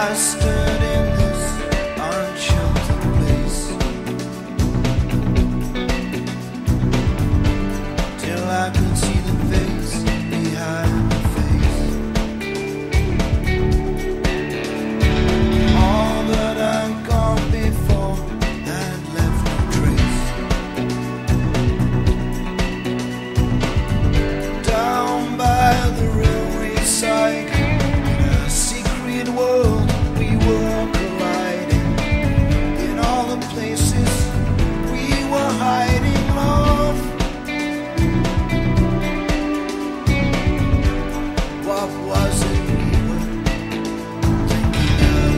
I stood in this unsheltered place till I could see the face behind the face. All that I'd gone before had left no trace. Down by the railway side, in a secret world we were colliding. In all the places we were hiding, love. What was it we were thinking of?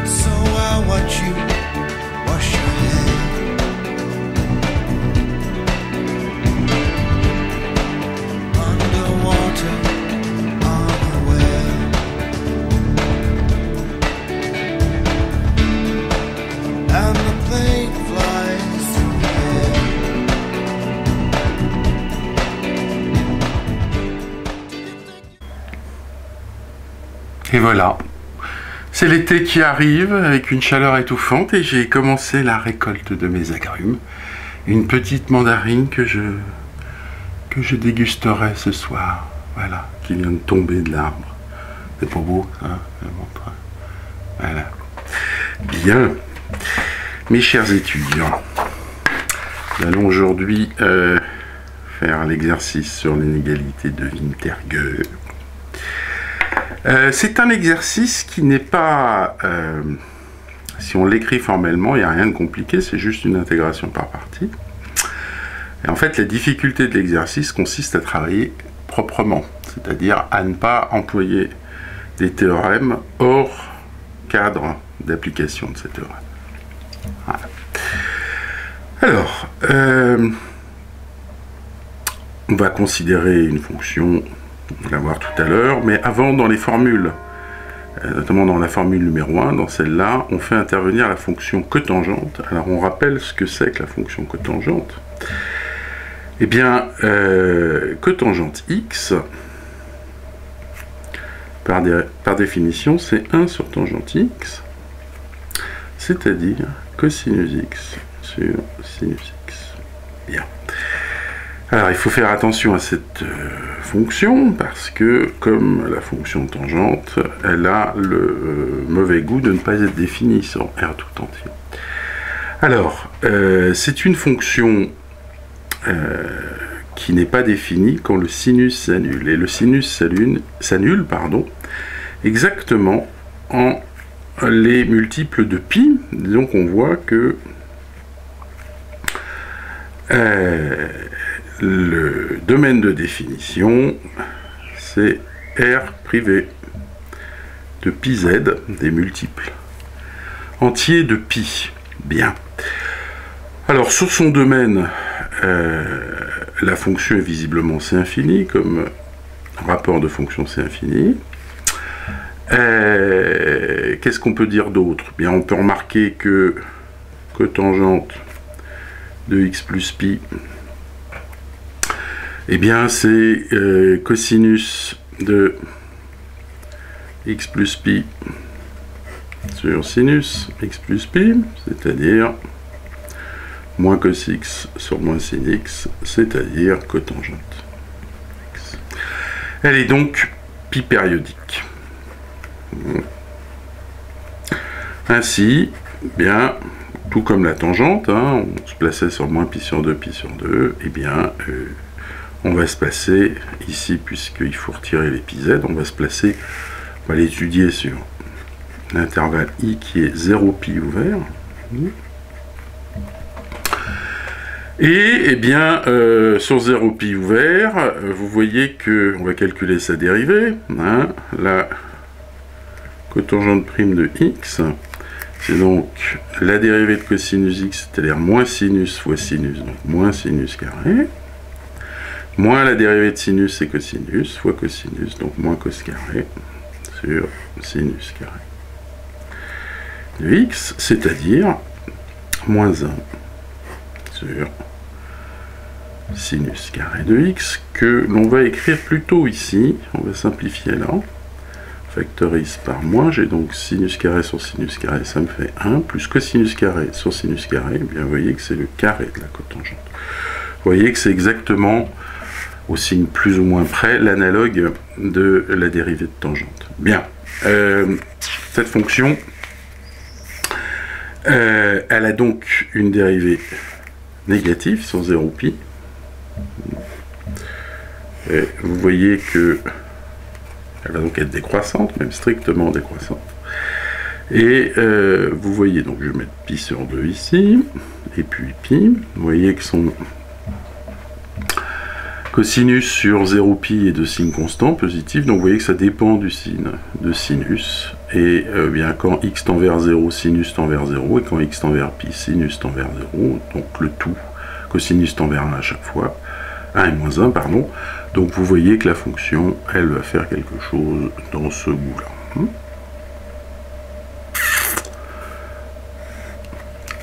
So I watch you wash your hair underwater, unaware. And the plane flies through the air. Et voilà, c'est l'été qui arrive avec une chaleur étouffante et j'ai commencé la récolte de mes agrumes. Une petite mandarine que je dégusterai ce soir, voilà, qui vient de tomber de l'arbre. C'est pas beau, ça, je montre. Voilà. Bien, mes chers étudiants, nous allons aujourd'hui faire l'exercice sur l'inégalité de Winterge. C'est un exercice qui n'est pas, si on l'écrit formellement, il n'y a rien de compliqué, c'est juste une intégration par partie. Et en fait, la difficulté de l'exercice consiste à travailler proprement, c'est-à-dire à ne pas employer des théorèmes hors cadre d'application de ces théorèmes. Voilà. Alors, on va considérer une fonction. On va la voir tout à l'heure, mais avant, dans les formules, notamment dans la formule numéro 1, dans celle-là, on fait intervenir la fonction cotangente. Alors, on rappelle ce que c'est que la fonction cotangente. Eh bien, cotangente x, par définition, c'est 1 sur tangente x, c'est-à-dire cosinus x sur sinus x. Bien. Alors, il faut faire attention à cette fonction, parce que, comme la fonction tangente, elle a le mauvais goût de ne pas être définie sur R tout entier. Alors, c'est une fonction qui n'est pas définie quand le sinus s'annule. Et le sinus s'annule, exactement en les multiples de pi. Donc, on voit que le domaine de définition, c'est R privé de pi z, des multiples entiers de pi. Bien. Alors, sur son domaine, la fonction est visiblement C infini, comme rapport de fonction C infini. Qu'est-ce qu'on peut dire d'autre? Bien, on peut remarquer que cotangente de x plus pi, eh bien, c'est cosinus de x plus pi sur sinus x plus pi, c'est-à-dire moins cos x sur moins sin x, c'est-à-dire cotangente x. Elle est donc pi périodique. Ainsi, bien, tout comme la tangente, hein, on se plaçait sur moins pi sur 2, eh bien, on va se placer ici, puisqu'il faut retirer les pi z, on va se placer, on va l'étudier sur l'intervalle i qui est 0 pi ouvert. Et, eh bien, sur 0 pi ouvert, vous voyez que, on va calculer sa dérivée, hein, la cotangente prime de x, c'est donc la dérivée de cosinus x, c'est-à-dire moins sinus fois sinus, donc moins sinus carré, moins la dérivée de sinus c'est cosinus, fois cosinus, donc moins cos carré sur sinus carré de x, c'est-à-dire moins 1 sur sinus carré de x, que l'on va écrire plutôt ici, on va simplifier là, factorise par moins, j'ai donc sinus carré sur sinus carré, ça me fait 1, plus cosinus carré sur sinus carré, eh bien vous voyez que c'est le carré de la cotangente. Vous voyez que c'est exactement, au signe plus ou moins près, l'analogue de la dérivée de tangente. Bien, cette fonction, elle a donc une dérivée négative sur 0π. Et vous voyez que elle va donc être décroissante, même strictement décroissante. Et vous voyez, donc je vais mettre pi sur 2 ici, et puis pi. Vous voyez que son cosinus sur 0π est de signe constant, positif, donc vous voyez que ça dépend du signe de sinus. Et bien quand x tend vers 0, sinus tend vers 0, et quand x tend vers pi, sinus tend vers 0, donc le tout, cosinus tend vers 1 à chaque fois, 1 et moins 1, pardon. Donc vous voyez que la fonction, elle va faire quelque chose dans ce goût-là.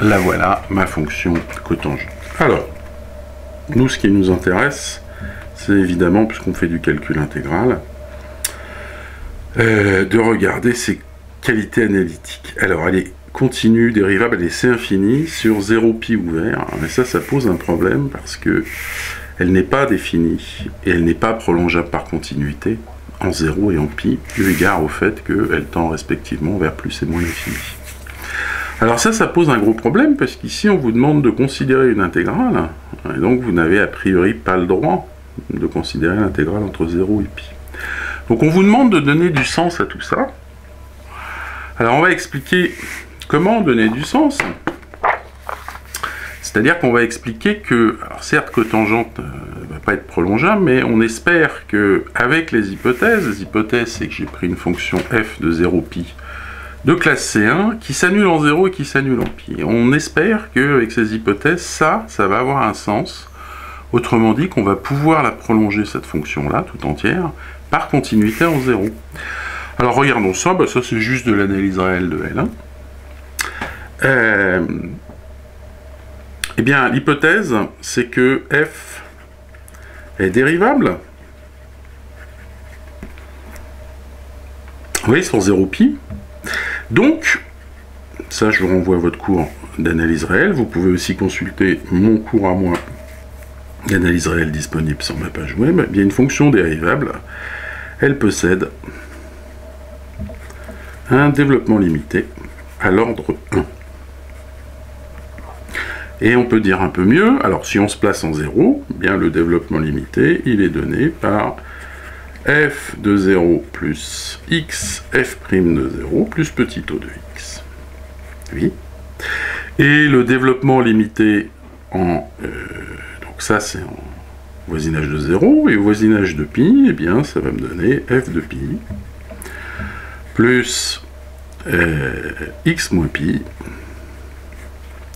Là voilà ma fonction cotangente. Alors, nous ce qui nous intéresse, c'est évidemment, puisqu'on fait du calcul intégral, de regarder ses qualités analytiques. Alors elle est continue, dérivable, elle est C infini sur 0π ouvert, mais ça pose un problème parce que elle n'est pas définie et elle n'est pas prolongeable par continuité en 0 et en pi, eu égard au fait qu'elle tend respectivement vers plus et moins l'infini. Alors ça pose un gros problème parce qu'ici on vous demande de considérer une intégrale, et donc vous n'avez a priori pas le droit de considérer l'intégrale entre 0 et pi. Donc on vous demande de donner du sens à tout ça. Alors on va expliquer comment donner du sens. C'est-à-dire qu'on va expliquer que, alors certes cotangente ne va pas être prolongeable, mais on espère que avec les hypothèses c'est que j'ai pris une fonction f de 0π de classe C1 qui s'annule en 0 et qui s'annule en pi. Et on espère qu'avec ces hypothèses, ça va avoir un sens. Autrement dit, qu'on va pouvoir la prolonger, cette fonction-là, tout entière, par continuité en 0. Alors regardons ça, ça c'est juste de l'analyse réelle de L1. Eh bien, l'hypothèse, c'est que f est dérivable. Oui, sur 0π. Donc, ça je vous renvoie à votre cours d'analyse réelle. Vous pouvez aussi consulter mon cours à moi d'analyse réelle disponible sur ma page web. Eh bien, une fonction dérivable, elle possède un développement limité à l'ordre 1. Et on peut dire un peu mieux, alors si on se place en 0, eh bien le développement limité, il est donné par f de 0 plus x f' de 0 plus petit o de x. Oui. Et le développement limité en... donc ça c'est en voisinage de 0, et au voisinage de pi, eh bien ça va me donner f de pi plus x moins pi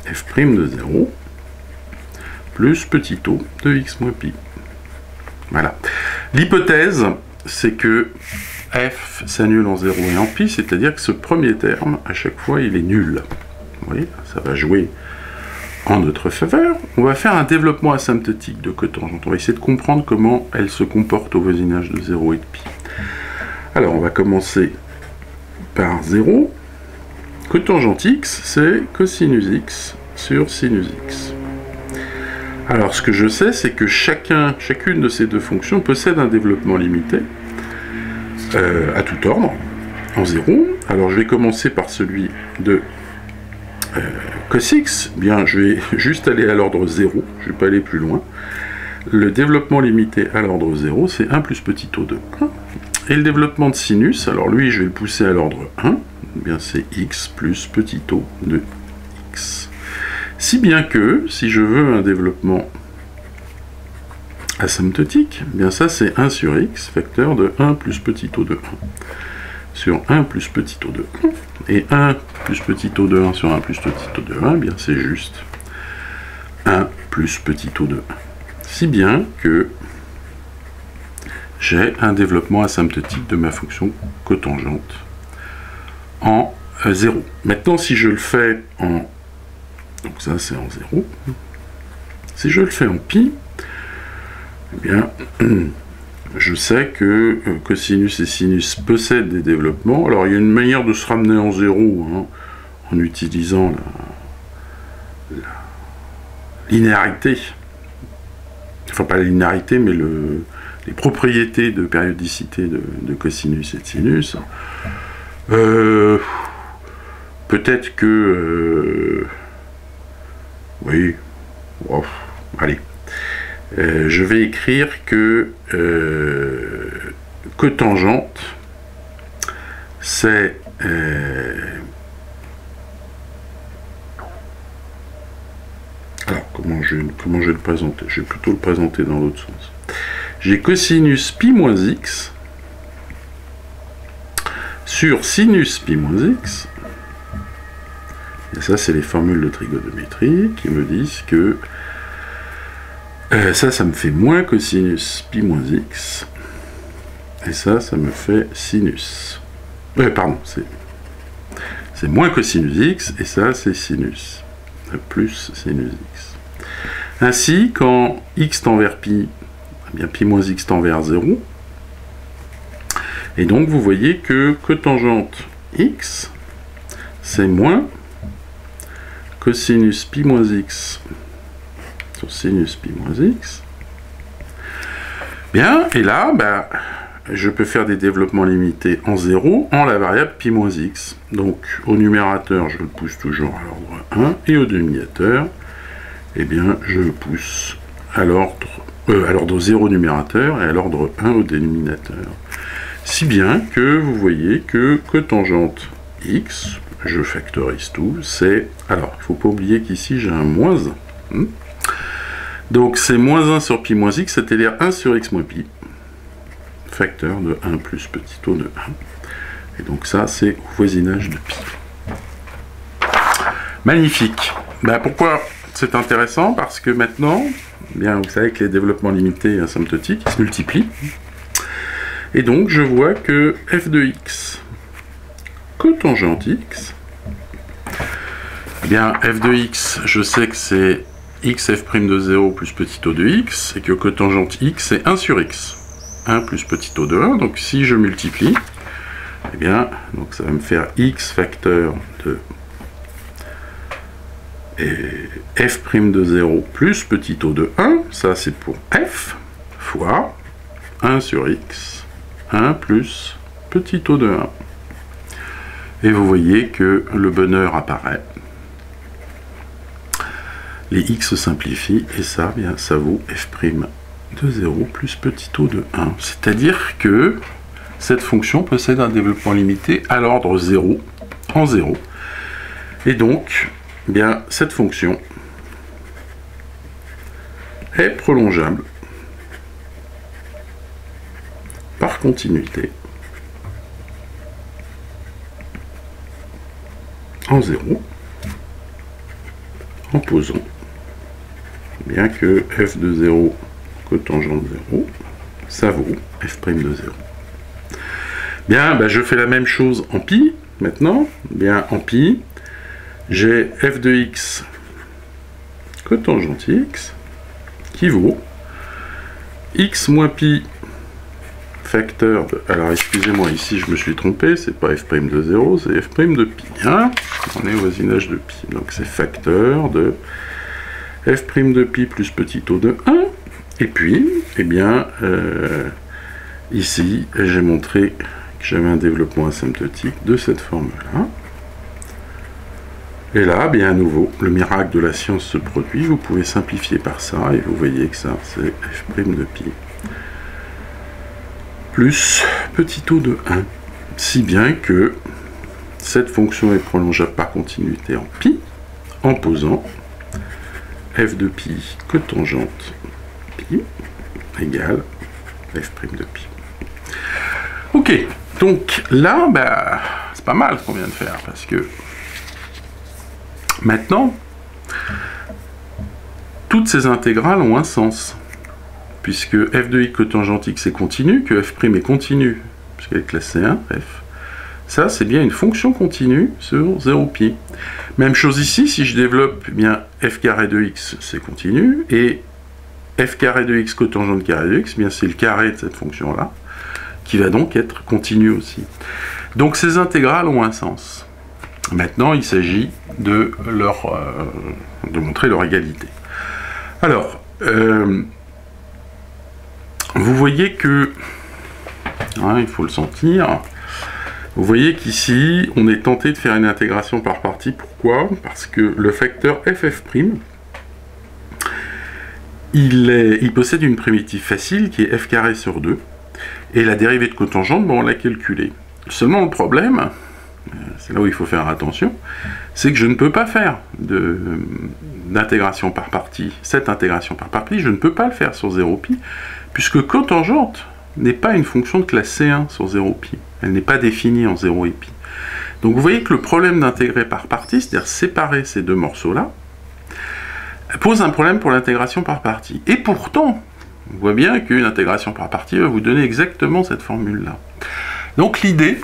f' de 0 plus petit o de x moins pi. Voilà. L'hypothèse, c'est que f s'annule en 0 et en pi, c'est-à-dire que ce premier terme, à chaque fois, il est nul. Vous voyez, ça va jouer en notre faveur. On va faire un développement asymptotique de cotangente. On va essayer de comprendre comment elle se comporte au voisinage de 0 et de pi. Alors, on va commencer par 0. Cotangente x, c'est cosinus x sur sinus x. Alors, ce que je sais, c'est que chacune de ces deux fonctions possède un développement limité à tout ordre, en 0. Alors, je vais commencer par celui de cos x. Bien, je vais juste aller à l'ordre 0, je ne vais pas aller plus loin. Le développement limité à l'ordre 0, c'est 1 plus petit o de 1. Et le développement de sinus, alors lui, je vais le pousser à l'ordre 1. Bien, c'est x plus petit o de x. Si bien que, si je veux un développement asymptotique, bien ça c'est 1 sur x, facteur de 1 plus petit o de 1 sur 1 plus petit o de 1. Et 1 plus petit o de 1 sur 1 plus petit o de 1, bien c'est juste 1 plus petit o de 1. Si bien que j'ai un développement asymptotique de ma fonction cotangente en 0. Maintenant, si je le fais en... Donc ça, c'est en 0. Si je le fais en pi, eh bien, je sais que cosinus et sinus possèdent des développements. Alors, il y a une manière de se ramener en 0, hein, en utilisant la linéarité. Enfin, pas la linéarité, mais les propriétés de périodicité de cosinus et de sinus. Peut-être que... oui. Oh, allez. Je vais écrire que cotangente, c'est... alors, comment je vais le présenter? Je vais plutôt le présenter dans l'autre sens. J'ai cosinus pi moins x sur sinus pi moins x. Et ça, c'est les formules de trigonométrie qui me disent que ça me fait moins cosinus pi moins x. Et ça me fait sinus. Pardon, c'est moins cosinus x, et ça, c'est sinus. Plus sinus x. Ainsi, quand x tend vers pi, eh bien pi moins x tend vers 0. Et donc, vous voyez que cotangente x, c'est moins cosinus pi moins x sur sinus pi moins x. Bien, et là, je peux faire des développements limités en 0 en la variable pi moins x. Donc, au numérateur, je le pousse toujours à l'ordre 1, et au dénominateur, eh bien, je le pousse à l'ordre 0 au numérateur et à l'ordre 1 au dénominateur. Si bien que vous voyez que cotangente x, je factorise tout, c'est... Alors, il ne faut pas oublier qu'ici, j'ai un moins 1. Donc, c'est moins 1 sur pi moins x, c'est-à-dire 1 sur x moins pi. Facteur de 1 plus petit o de 1. Et donc, ça, c'est au voisinage de pi. Magnifique. Pourquoi c'est intéressant? Parce que maintenant, bien, vous savez que les développements limités asymptotiques se multiplient. Et donc, je vois que f de x cotangente x, eh bien, f de x, je sais que c'est x f' de 0 plus petit o de x, et que cotangente x, c'est 1 sur x. 1 plus petit o de 1, donc si je multiplie, eh bien, donc ça va me faire x facteur de f' de 0 plus petit o de 1, ça c'est pour f, fois 1 sur x, 1 plus petit o de 1. Et vous voyez que le bonheur apparaît. Les x se simplifient, et ça, bien, ça vaut f' de 0 plus petit o de 1. C'est-à-dire que cette fonction possède un développement limité à l'ordre 0, en 0. Et donc, bien, cette fonction est prolongeable par continuité en 0, en posant bien que f de 0 cotangente 0, ça vaut f' de 0. Bien, je fais la même chose en pi, maintenant. Bien, en pi, j'ai f de x cotangente x qui vaut x moins pi facteur de... Alors, excusez-moi, ici, je me suis trompé, c'est pas f' de 0, c'est f' de pi. Hein, on est au voisinage de pi. Donc, c'est facteur de f' de pi plus petit o de 1. Et puis, eh bien, ici, j'ai montré que j'avais un développement asymptotique de cette forme-là. Et là, bien à nouveau, le miracle de la science se produit. Vous pouvez simplifier par ça, et vous voyez que ça, c'est f' de pi plus petit o de 1. Si bien que cette fonction est prolongeable par continuité en pi, en posant f de pi cotangente pi égale f' de pi. Ok, donc là, c'est pas mal ce qu'on vient de faire, parce que maintenant, toutes ces intégrales ont un sens. puisque f de x cotangente x est continu, que f' est continu, puisqu'elle est classée 1, f. Ça, c'est bien une fonction continue sur 0π. Même chose ici, si je développe, eh bien f carré de x, c'est continu, et f carré de x cotangente carré de x, eh bien c'est le carré de cette fonction-là, qui va donc être continu aussi. Donc ces intégrales ont un sens. Maintenant, il s'agit de montrer leur égalité. Alors, vous voyez que, hein, il faut le sentir, vous voyez qu'ici, on est tenté de faire une intégration par partie. Pourquoi? Parce que le facteur ff', il possède une primitive facile qui est f carré sur 2, et la dérivée de cotangente, bon, on l'a calculée. Seulement le problème, c'est là où il faut faire attention, c'est que je ne peux pas faire d'intégration par partie. Cette intégration par partie, je ne peux pas le faire sur 0π, puisque cotangente n'est pas une fonction de classe C1 sur 0π. Elle n'est pas définie en 0 et π. Donc vous voyez que le problème d'intégrer par partie, c'est-à-dire séparer ces deux morceaux-là, pose un problème pour l'intégration par partie. Et pourtant, on voit bien qu'une intégration par partie va vous donner exactement cette formule-là. Donc l'idée,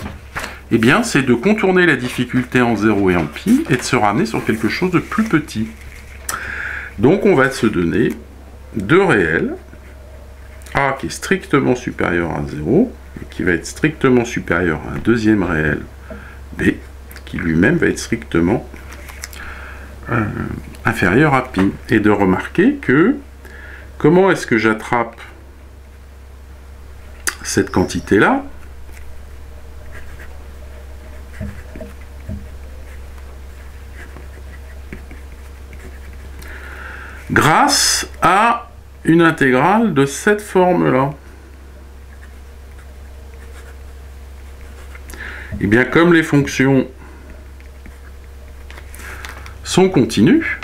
eh bien, c'est de contourner la difficulté en 0 et en π et de se ramener sur quelque chose de plus petit. Donc on va se donner deux réels, A qui est strictement supérieur à 0, et qui va être strictement supérieur à un deuxième réel, B, qui lui-même va être strictement inférieur à π. Et de remarquer que, comment est-ce que j'attrape cette quantité-là? Grâce à une intégrale de cette forme-là. Et bien, comme les fonctions sont continues,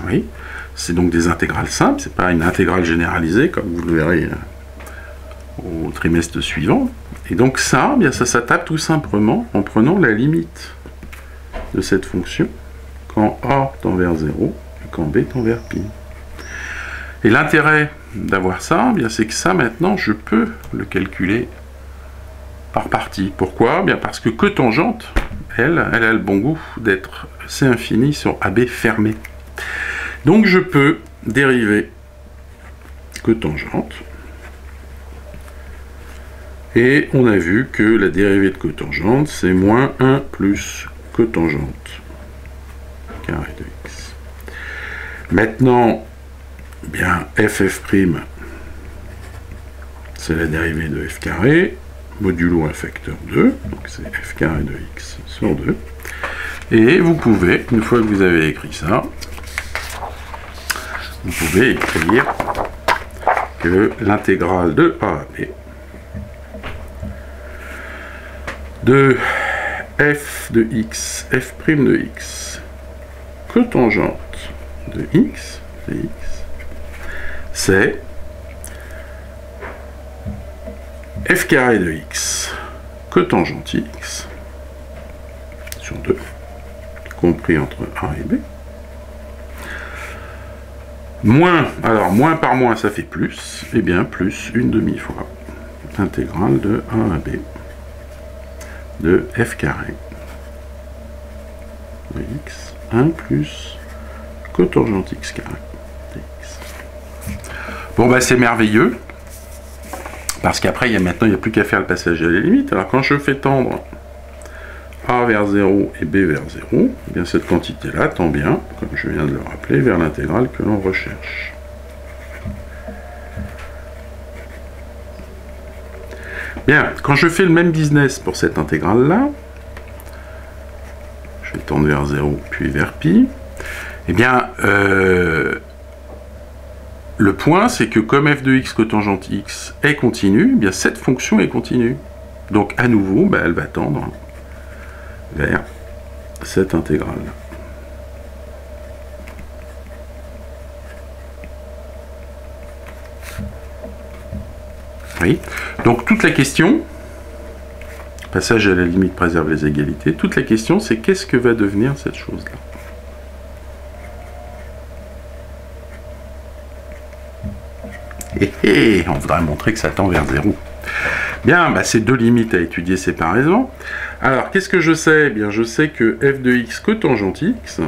oui, c'est donc des intégrales simples, c'est pas une intégrale généralisée, comme vous le verrez au trimestre suivant. Et donc ça, eh bien, ça s'attaque tout simplement en prenant la limite de cette fonction quand A tend vers 0 et quand B tend vers π. Et l'intérêt d'avoir ça, eh bien, c'est que ça, maintenant, je peux le calculer par partie. Pourquoi? Bien parce que cotangente, elle a le bon goût d'être C infini sur AB fermé. Donc je peux dériver cotangente. Et on a vu que la dérivée de cotangente, c'est moins 1 plus cotangente carré de x. Maintenant, bien, ff', c'est la dérivée de f carré, modulo un facteur 2, donc c'est f carré de x sur 2. Et vous pouvez, une fois que vous avez écrit ça, vous pouvez écrire que l'intégrale de A à B de f de x, f' de x, cotangente de x, c'est f carré de x, cotangente x, sur 2, compris entre A et B, moins, alors moins par moins ça fait plus, et bien plus une demi-fois intégrale de A à B de f carré de x, 1 plus cotangente x carré de x. Bon, bah c'est merveilleux, parce qu'après, maintenant, il n'y a plus qu'à faire le passage à la limite. Alors, quand je fais tendre A vers 0 et B vers 0, eh bien cette quantité-là tend bien, comme je viens de le rappeler, vers l'intégrale que l'on recherche. Bien, quand je fais le même business pour cette intégrale-là, je vais tendre vers 0 puis vers π, eh bien, le point, c'est que comme f de x cotangente x est continue, eh bien cette fonction est continue. Donc, à nouveau, ben, elle va tendre vers cette intégrale. Oui. Donc, toute la question, passage à la limite préserve les égalités, toute la question, c'est qu'est-ce que va devenir cette chose-là? On voudrait montrer que ça tend vers 0. Bien, bah, c'est deux limites à étudier séparément. Alors, qu'est-ce que je sais? Eh bien, je sais que f de x cotangente x,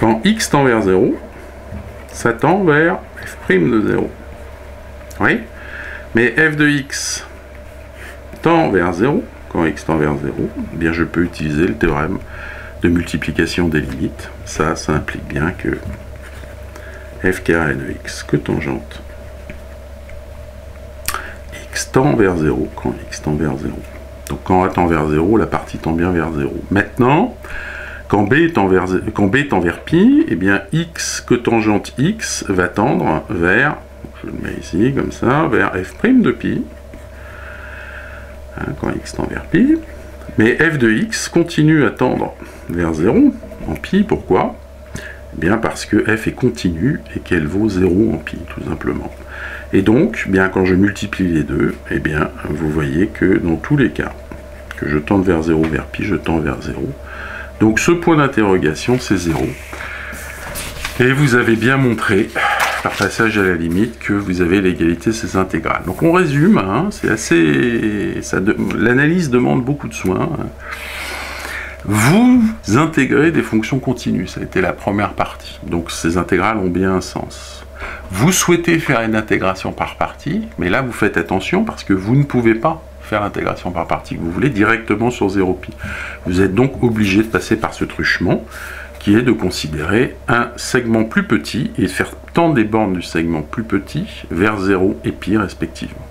quand x tend vers 0, ça tend vers f' de 0. Oui? Mais f de x tend vers 0, quand x tend vers 0, eh bien, je peux utiliser le théorème de multiplication des limites. Ça implique bien que f carré de x cotangente x tend vers 0 quand x tend vers 0. Donc quand a tend vers 0, la partie tend bien vers 0. Maintenant, quand b tend vers pi, eh bien x cotangente x va tendre vers, je le mets ici comme ça, vers f' de pi, hein, quand x tend vers pi. Mais f de x continue à tendre vers 0 en pi, pourquoi? Eh bien parce que f est continue et qu'elle vaut 0 en pi, tout simplement. Et donc, bien quand je multiplie les deux, eh bien vous voyez que dans tous les cas, que je tende vers 0 vers pi, je tends vers 0. Donc ce point d'interrogation, c'est 0. Et vous avez bien montré, par passage à la limite, que vous avez l'égalité de ces intégrales. Donc on résume, hein, c'est assez... L'analyse demande beaucoup de soins. Vous intégrez des fonctions continues, ça a été la première partie. Donc ces intégrales ont bien un sens. Vous souhaitez faire une intégration par partie, mais là vous faites attention parce que vous ne pouvez pas faire l'intégration par partie que vous voulez directement sur 0pi. Vous êtes donc obligé de passer par ce truchement qui est de considérer un segment plus petit et de faire tendre les bornes du segment plus petit vers 0 et pi respectivement.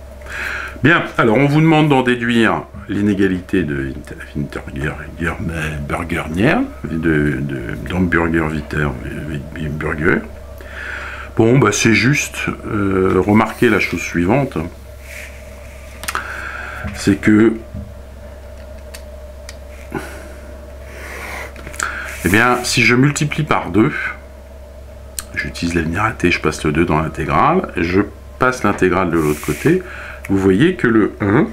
Bien, alors on vous demande d'en déduire l'inégalité de Winterberger-Burger, d'Hamburger-Witter-Burger. Bon, bah c'est juste remarquer la chose suivante, c'est que, eh bien, si je multiplie par 2, j'utilise la linéarité, je passe le 2 dans l'intégrale, je passe l'intégrale de l'autre côté, vous voyez que le 1,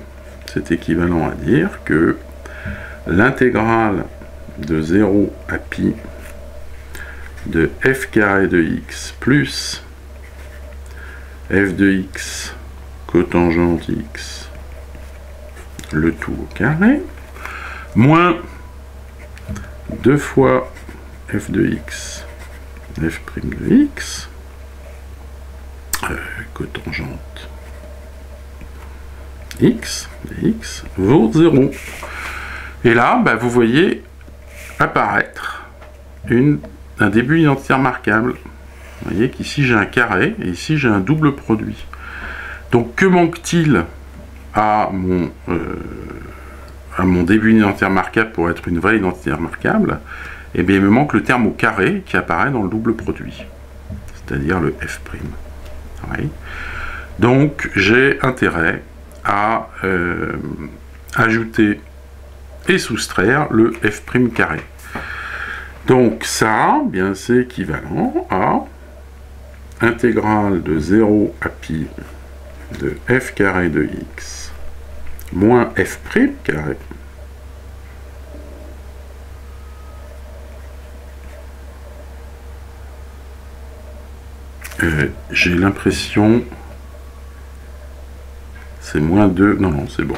c'est équivalent à dire que l'intégrale de 0 à pi de f carré de x plus f de x cotangente x, le tout au carré, moins 2 fois f de x, f' de x, cotangente x, dx, vaut 0. Et là, bah, vous voyez apparaître un début identitaire marquable. Vous voyez qu'ici j'ai un carré et ici j'ai un double produit. Donc que manque-t-il à mon début identitaire marquable pour être une vraie identitaire marquable? Eh bien il me manque le terme au carré qui apparaît dans le double produit, c'est-à-dire le f'. Oui. Donc j'ai intérêt à ajouter et soustraire le f' carré. Donc ça, bien c'est équivalent à intégrale de 0 à pi de f carré de x moins f' carré j'ai l'impression c'est moins 2, non c'est bon.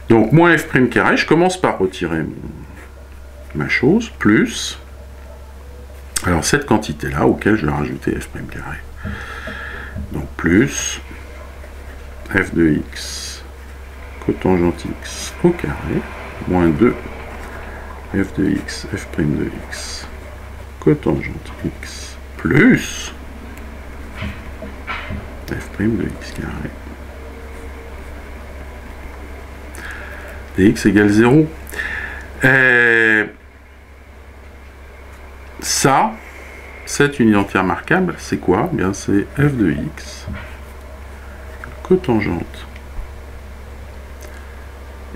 Donc moins f' carré, je commence par retirer ma chose, plus, alors cette quantité-là, auquel je vais rajouter f' carré. Donc plus f de x cotangente x au carré, moins 2 f de x, f' de x cotangente x, plus f' de x carré. Dx égale 0. Ça, cette unité entière marquable, c'est quoi? Bien, c'est f de x cotangente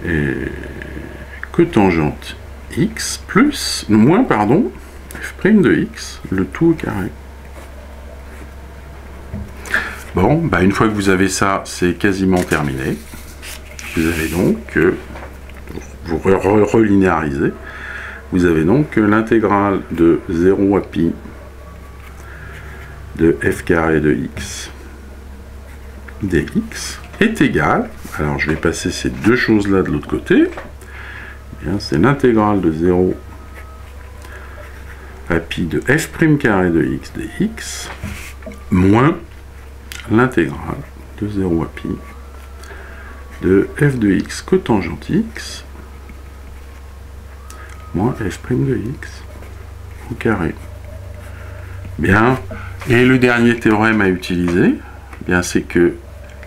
et cotangente x plus, moins, pardon, f' de x, le tout au carré. Bon, bah une fois que vous avez ça, c'est quasiment terminé. Vous avez donc, vous relinéarisez, vous avez donc l'intégrale de 0 à pi de f carré de x dx est égal, alors je vais passer ces deux choses-là de l'autre côté, c'est l'intégrale de 0 à pi de f' carré de x dx moins l'intégrale de 0 à pi de f de x cotangente x moins f' de x au carré. Bien, et le dernier théorème à utiliser, bien c'est que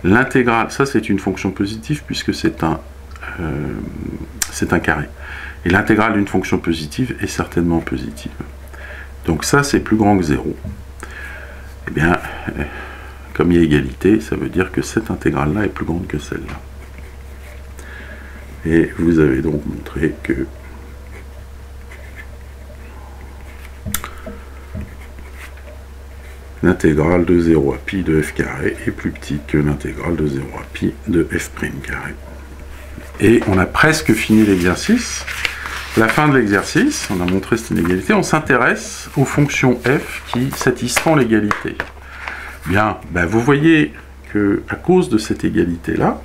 l'intégrale, ça c'est une fonction positive puisque c'est un carré. Et l'intégrale d'une fonction positive est certainement positive. Donc ça c'est plus grand que 0. Eh bien, comme il y a égalité, ça veut dire que cette intégrale-là est plus grande que celle-là. Et vous avez donc montré que l'intégrale de 0 à pi de f carré est plus petite que l'intégrale de 0 à pi de f' carré. Et on a presque fini l'exercice. La fin de l'exercice, on a montré cette inégalité, on s'intéresse aux fonctions f qui satisfont l'égalité. Bien, vous voyez que à cause de cette égalité-là,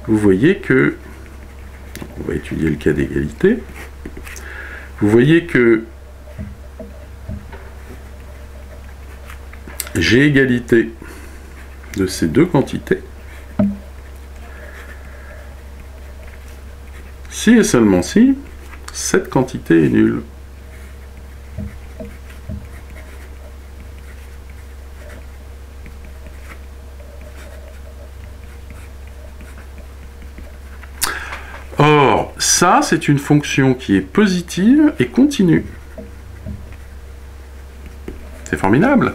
vous voyez que, on va étudier le cas d'égalité, vous voyez que j'ai égalité de ces deux quantités si et seulement si cette quantité est nulle. Or, ça, c'est une fonction qui est positive et continue. C'est formidable.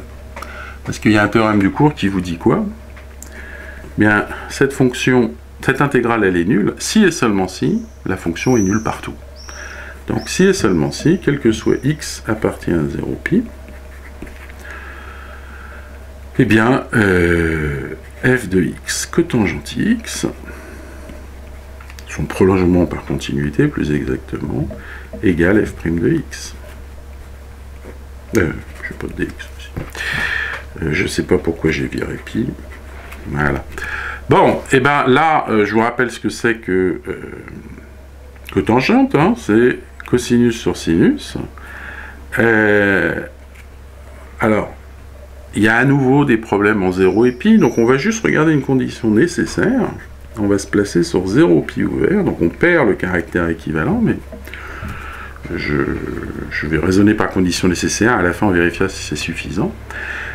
Parce qu'il y a un théorème du cours qui vous dit quoi? Bien, cette fonction, cette intégrale, elle est nulle, si et seulement si la fonction est nulle partout. Donc, si et seulement si, quel que soit x appartient à 0 pi, eh bien, f de x cotangente x, son prolongement par continuité, plus exactement, égale f' de x. Je n'ai pas de dx aussi. Je ne sais pas pourquoi j'ai viré pi. Voilà. Bon, et bien là, je vous rappelle ce que c'est que cotangente, hein, c'est cosinus sur sinus. Alors, il y a à nouveau des problèmes en 0 et pi, donc on va juste regarder une condition nécessaire. On va se placer sur 0 pi ouvert, donc on perd le caractère équivalent, mais je vais raisonner par condition nécessaire, à la fin on vérifiera si c'est suffisant.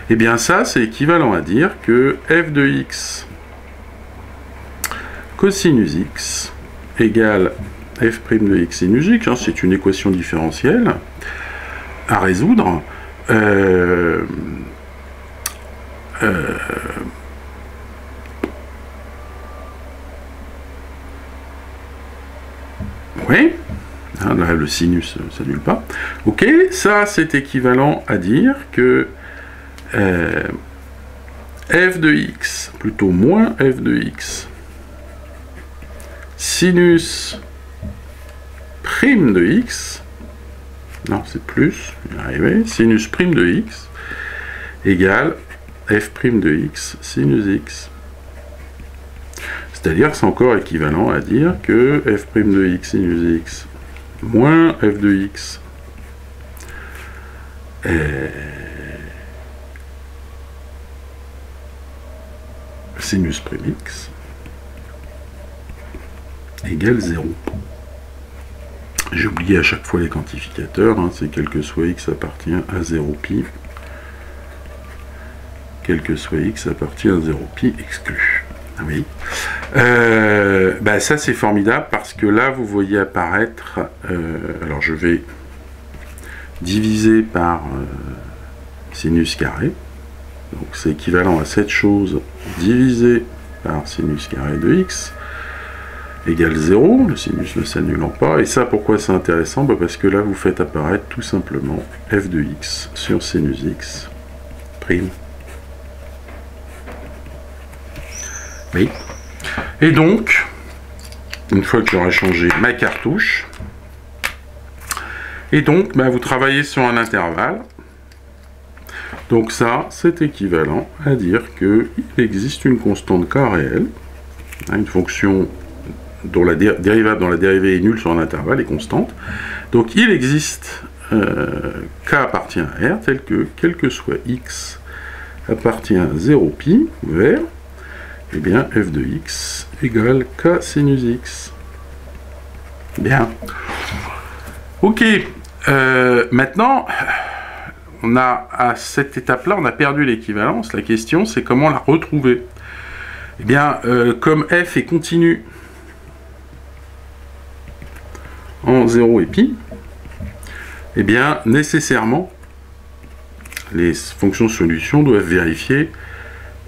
Et bien ça, c'est équivalent à dire que f de x cosinus x égale f' de x sinus x, hein, c'est une équation différentielle à résoudre. Oui, hein, là le sinus ne s'annule pas. Ok, ça c'est équivalent à dire que f de x, plutôt moins f de x, sinus prime de x, non c'est plus, je vais y arriver, sinus prime de x, égale f' de x sinus x. C'est-à-dire que c'est encore équivalent à dire que f' de x sinus x moins f de x sinus prime x égale 0. J'ai oublié à chaque fois les quantificateurs, hein, c'est quel que soit x appartient à 0 pi, quel que soit x appartient à 0 pi exclu. Oui. Ça c'est formidable parce que là vous voyez apparaître, alors je vais diviser par sinus carré, donc c'est équivalent à cette chose divisé par sinus carré de x égale 0, le sinus ne s'annulant pas, et ça pourquoi c'est intéressant? Parce que là vous faites apparaître tout simplement f de x sur sinus x prime. Oui. Et donc, une fois que j'aurai changé ma cartouche, et donc vous travaillez sur un intervalle Donc ça, c'est équivalent à dire qu'il existe une constante k réelle, hein, une fonction dont la dérivable dans la dérivée est nulle sur un intervalle est constante. Donc il existe k appartient à R tel que, quel que soit x appartient à 0 pi, ouvert, et bien f de x égale k sinus x. Bien. Ok. Maintenant, on a, à cette étape-là, on a perdu l'équivalence. La question, c'est comment la retrouver. Eh bien, comme f est continu en 0 et pi, eh bien, nécessairement, les fonctions de solution doivent vérifier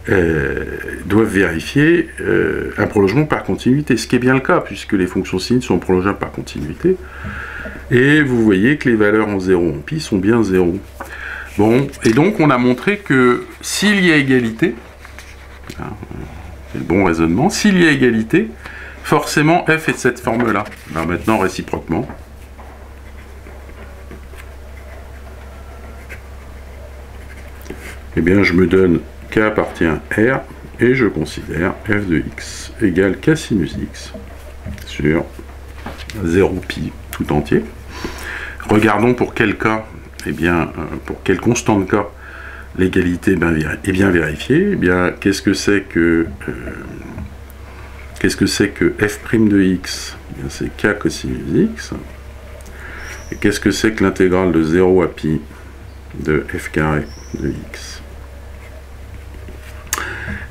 un prolongement par continuité, ce qui est bien le cas, puisque les fonctions sin sont prolongeables par continuité. Et vous voyez que les valeurs en 0 en pi sont bien 0. Bon, et donc on a montré que s'il y a égalité, c'est le bon raisonnement, s'il y a égalité, forcément f est de cette forme-là. Alors maintenant, réciproquement. Eh bien, je me donne k appartient à R, et je considère f de x égale k sinus x sur 0 pi tout entier. Regardons pour quel cas, eh bien, pour quelle constante k l'égalité est bien vérifiée. Eh bien, qu'est-ce que c'est que f' de x? Eh bien, c'est k cosinus x. Et qu'est-ce que c'est que l'intégrale de 0 à pi de f carré de x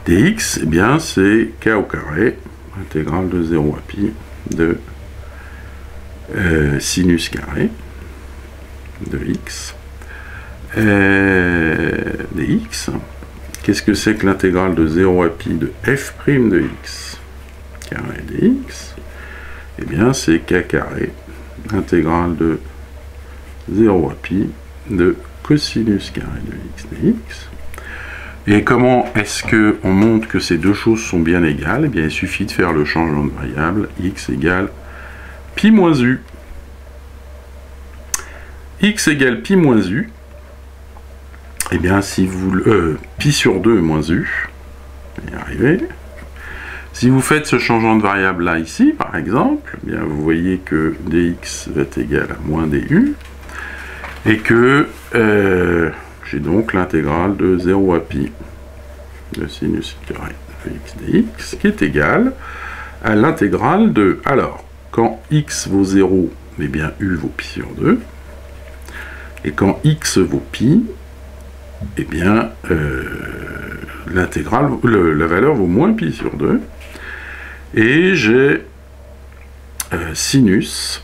dx? Eh bien, c'est k au carré, intégrale de 0 à pi de sinus carré de x dx. Qu'est-ce que c'est que l'intégrale de 0 à pi de f' de x carré dx? Eh bien, c'est k carré, intégrale de 0 à pi de cosinus carré de x dx. Et comment est-ce qu'on montre que ces deux choses sont bien égales? Eh bien, il suffit de faire le changement de variable x égale pi moins u. X égale pi moins u. Eh bien, si vous pi sur 2 moins u, on va y arriver. Si vous faites ce changement de variable là ici, par exemple, eh bien, vous voyez que dx va être égal à moins du, et que j'ai donc l'intégrale de 0 à pi de sinus carré de x dx, qui est égale à l'intégrale de, alors, quand x vaut 0, eh bien u vaut pi sur 2, et quand x vaut pi, eh bien l'intégrale, la valeur vaut moins pi sur 2, et j'ai sinus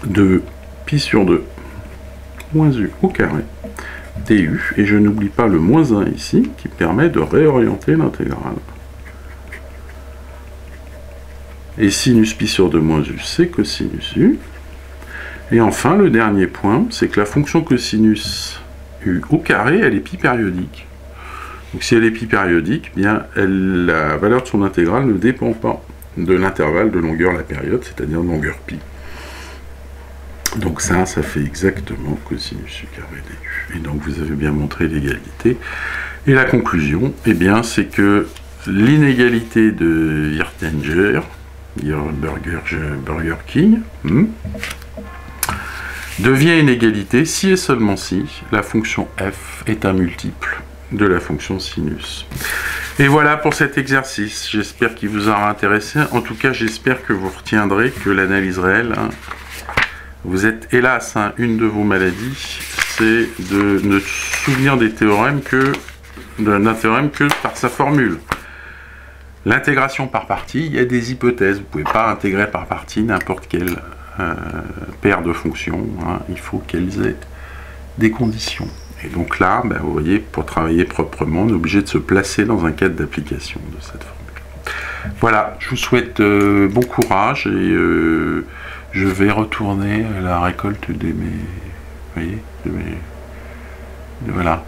de pi sur 2 moins u au carré du, et je n'oublie pas le moins 1 ici, qui permet de réorienter l'intégrale. Et sinus pi sur 2 moins u, c'est cosinus u. Et enfin, le dernier point, c'est que la fonction cosinus u au carré, elle est pi périodique. Donc si elle est pi périodique, bien, la valeur de son intégrale ne dépend pas de l'intervalle de longueur la période, c'est-à-dire de longueur pi. Donc ça fait exactement cosinus u carré du. Et donc vous avez bien montré l'égalité. Et la conclusion, eh bien, c'est que l'inégalité de Wirtaenger, Burger King, devient une égalité si et seulement si la fonction f est un multiple de la fonction sinus. Et voilà pour cet exercice. J'espère qu'il vous aura intéressé. En tout cas, j'espère que vous retiendrez que l'analyse réelle, vous êtes hélas, une de vos maladies, c'est de ne souvenir des théorèmes d'un théorème que par sa formule. L'intégration par partie, il y a des hypothèses. Vous ne pouvez pas intégrer par partie n'importe quelle paire de fonctions. Il faut qu'elles aient des conditions. Et donc là, vous voyez, pour travailler proprement, on est obligé de se placer dans un cadre d'application de cette formule. Voilà, je vous souhaite bon courage et je vais retourner à la récolte de mes... Vous voyez, voilà.